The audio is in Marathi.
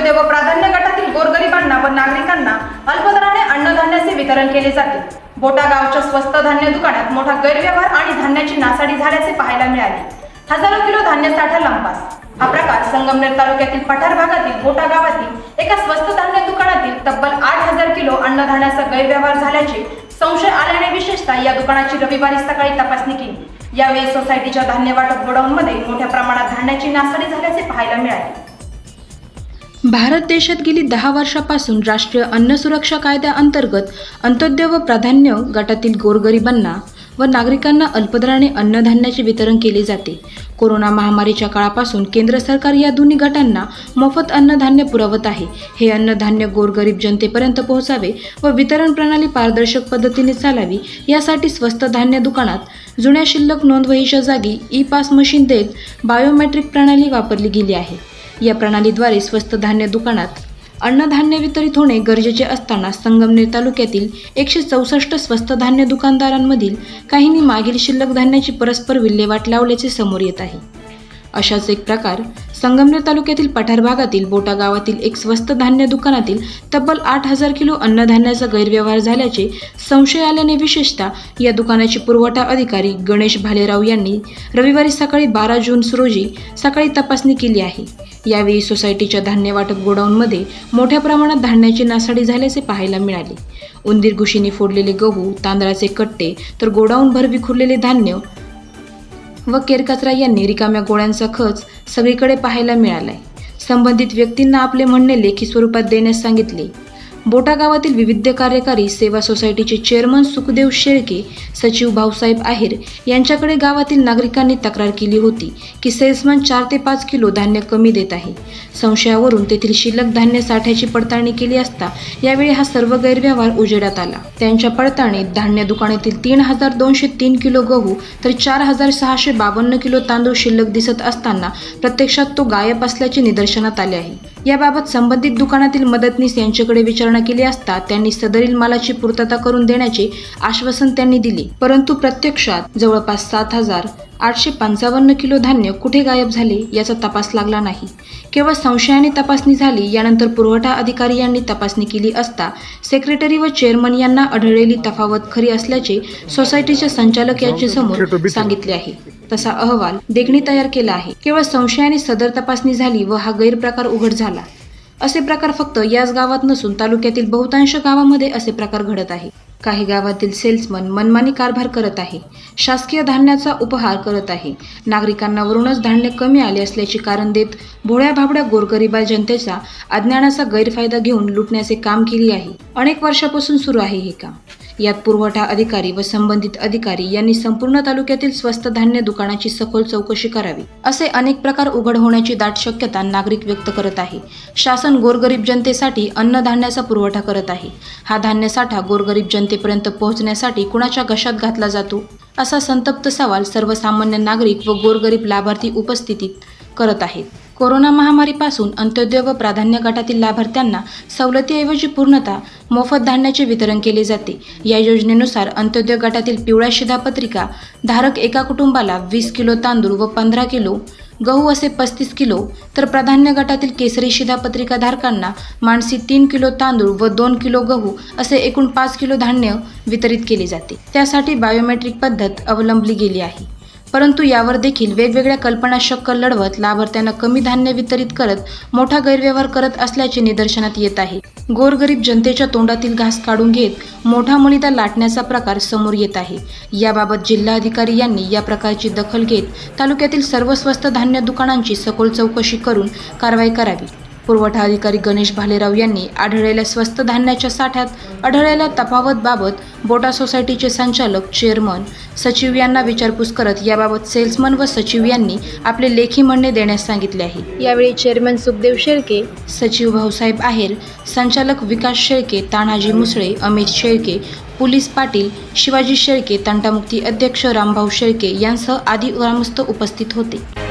अंत्योदय व प्राधान्य गटातील गोरगरिबांना व नागरिकांना अल्पदराने अन्नधान्याचे वितरण केले जाते। बोटा गावच्या स्वस्त धान्य दुकानात मोठा गैरव्यवहार आणि धान्याची नासाडी झाल्याचे पाहायला मिळाले। हजारो किलो धान्य साठा लंपास। हा प्रकार संगमनेर तालुक्यातील पठार भागातील बोटा गावातील एका स्वस्त धान्य दुकानातील तब्बल 8000 किलो अन्नधान्याचा गैरव्यवहार झाल्याचे संशय आल्याने विशेषतः या दुकानाची रविवारी सकाळी तपासणी केली। यावेळी सोसायटीच्या धान्य वाटप गोडाऊनमध्ये मोठ्या प्रमाणात धान्याची नासाडी झाल्याचे पाहायला मिळाले। भारत देशात गेली 10 वर्षापासून राष्ट्रीय अन्न सुरक्षा कायद्याअंतर्गत अंत्योदय व प्राधान्य गटातील गोरगरिबांना व नागरिकांना अल्पदराने अन्नधान्याचे वितरण केले जाते। कोरोना महामारीच्या काळापासून केंद्र सरकार या दोन्ही गटांना मोफत अन्नधान्य पुरवत आहे। हे अन्नधान्य गोरगरीब जनतेपर्यंत पोहोचावे व वितरण प्रणाली पारदर्शक पद्धतीने चालावी यासाठी स्वस्त धान्य दुकानात जुन्या शिल्लक नोंदवहीच्या जागी ई-पास मशीन देत बायोमेट्रिक प्रणाली वापरली गेली आहे। या प्रणालीद्वारे स्वस्त धान्य दुकानात अन्नधान्य वितरित होणे गरजेचे असताना संगमनेर तालुक्यातील 164 स्वस्त धान्य दुकानदारांमधील काहींनी मागील शिल्लक धान्याची परस्पर विल्हेवाट लावल्याचे समोर येत आहे। अशाच एक प्रकार संगमनेर तालुक्यातील पठार भागातील बोटा गावातील एक स्वस्त धान्य दुकानातील तब्बल 8000 किलो अन्नधान्याचा गैरव्यवहार झाल्याचे संशय आल्याने विशेषतः या दुकानाचे पुरवठा अधिकारी गणेश भालेराव यांनी रविवारी सकाळी 12 जून रोजी सकाळी तपासणी केली आहे। यावेळी सोसायटीच्या धान्य वाटप गोडाऊनमध्ये मोठ्या प्रमाणात धान्याची नासाडी झाल्याचे पाहायला मिळाले। उंदीर घुशीने फोडलेले गहू, तांदळाचे कट्टे तर गोडाऊनभर विखुरलेले धान्य व केरकचरा यांनी रिकाम्या गोळ्यांचा खच सगळीकडे पाहायला मिळालाय। संबंधित व्यक्तींना आपले म्हणणे लेखी स्वरूपात देण्यास सांगितले। बोटा गावातील विविध कार्यकारी सेवा सोसायटीचे चेअरमन सुखदेव शेळके, सचिव भाऊसाहेब आहेर यांच्याकडे गावातील नागरिकांनी तक्रार केली होती की सेल्समन 4 ते 5 किलो धान्य कमी देत आहे। संशयावरून तेथील शिल्लक धान्य साठ्याची पडताळणी केली असता यावेळी हा सर्व गैरव्यवहार उजेडात आला। त्यांच्या पडताळणीत धान्य दुकानातील 3203 किलो गहू तर 4652 किलो तांदूळ शिल्लक दिसत असताना प्रत्यक्षात तो गायब असल्याचे निदर्शनात आले आहे। याबाबत संबंधित दुकानातील मदतनीस यांच्याकडे विचारणा केली असता त्यांनी सदरील मालाची पूर्तता करून देण्याचे आश्वासन त्यांनी दिले, परंतु प्रत्यक्षात जवळपास 7855 किलो धान्य कुठे गायब झाले याचा तपास लागला नाही। केवळ संशयाने तपासणी झाली। यानंतर पुरवठा अधिकारी यांनी तपासणी केली असता सेक्रेटरी व चेअरमन यांना आढळलेली तफावत खरी असल्याचे सोसायटीच्या संचालक यांच्यासमोर सांगितले आहे। तसा अहवाल देखणी तयार केला आहे। केवळ संशयाने सदर तपासणी झाली व हा गैरप्रकार उघड झाला। असे प्रकार फक्त याच गावात नसून तालुक्यातील बहुतांश गावामध्ये असे प्रकार घडत आहे। काही गावातील सेल्समन मनमानी कारभार करत आहे, शासकीय धान्याचा उपहार करत आहे, नागरिकांना वरूनच धान्य कमी आले असल्याचे कारण देत भोळ्या भाबड्या गोरगरिबा जनतेचा अज्ञानाचा गैरफायदा घेऊन लुटण्याचे काम केले आहे। अनेक वर्षापासून सुरू आहे हे काम। यात पुरवठा अधिकारी व संबंधित अधिकारी यांनी संपूर्ण तालुक्यातील स्वस्त धान्य दुकानाची सखोल चौकशी करावी। असे अनेक प्रकार उघड होण्याची दाट शक्यता नागरिक व्यक्त करत आहे। शासन गोरगरीब जनतेसाठी अन्नधान्याचा पुरवठा करत आहे। हा धान्य साठा गोरगरीब जनतेपर्यंत पोहोचण्यासाठी कुणाच्या घशात घातला जातो असा संतप्त सवाल सर्वसामान्य नागरिक व गोरगरीब लाभार्थी उपस्थितीत करत आहेत। कोरोना महामारीपासून अंत्योदय व प्राधान्य गटातील लाभार्थ्यांना सवलतीऐवजी पूर्णतः मोफत धान्याचे वितरण केले जाते। या योजनेनुसार अंत्योदय गटातील पिवळ्या शिधापत्रिका धारक एका कुटुंबाला 20 किलो तांदूळ व 15 किलो गहू असे 35 किलो तर प्राधान्य गटातील केसरी शिधापत्रिका धारकांना माणसी 3 किलो तांदूळ व 2 किलो गहू असे एकूण 5 किलो धान्य वितरित केले जाते। त्यासाठी बायोमेट्रिक पद्धत अवलंबली गेली आहे। परंतु यावर देखील वेगवेगळ्या कल्पना शक्कल लढवत लाभार्थ्यांना कमी धान्य वितरित करत मोठा गैरव्यवहार करत असल्याचे निदर्शनात येत आहे। गोरगरीब जनतेच्या तोंडातील घास काढून घेत मोठा मलिदा लाटण्याचा प्रकार समोर येत आहे। याबाबत जिल्हाधिकारी यांनी या प्रकारची दखल घेत तालुक्यातील सर्व स्वस्त धान्य दुकानांची सखोल चौकशी करून कारवाई करावी। पुरवठा अधिकारी गणेश भालेराव यांनी आढळलेल्या स्वस्त धान्याच्या साठ्यात आढळलेल्या तफावतबाबत बोटा सोसायटीचे संचालक, चेअरमन, सचिव यांना विचारपूस करत याबाबत सेल्समन व सचिव यांनी आपले लेखी म्हणणे देण्यास सांगितले आहे। यावेळी चेअरमन सुखदेव शेळके, सचिव भाऊसाहेब आहेर, संचालक विकास शेळके, तानाजी मुसळे, अमित शेळके, पोलीस पाटील शिवाजी शेळके, तंटामुक्ती अध्यक्ष रामभाऊ शेळके यांसह आदी ग्रामस्थ उपस्थित होते।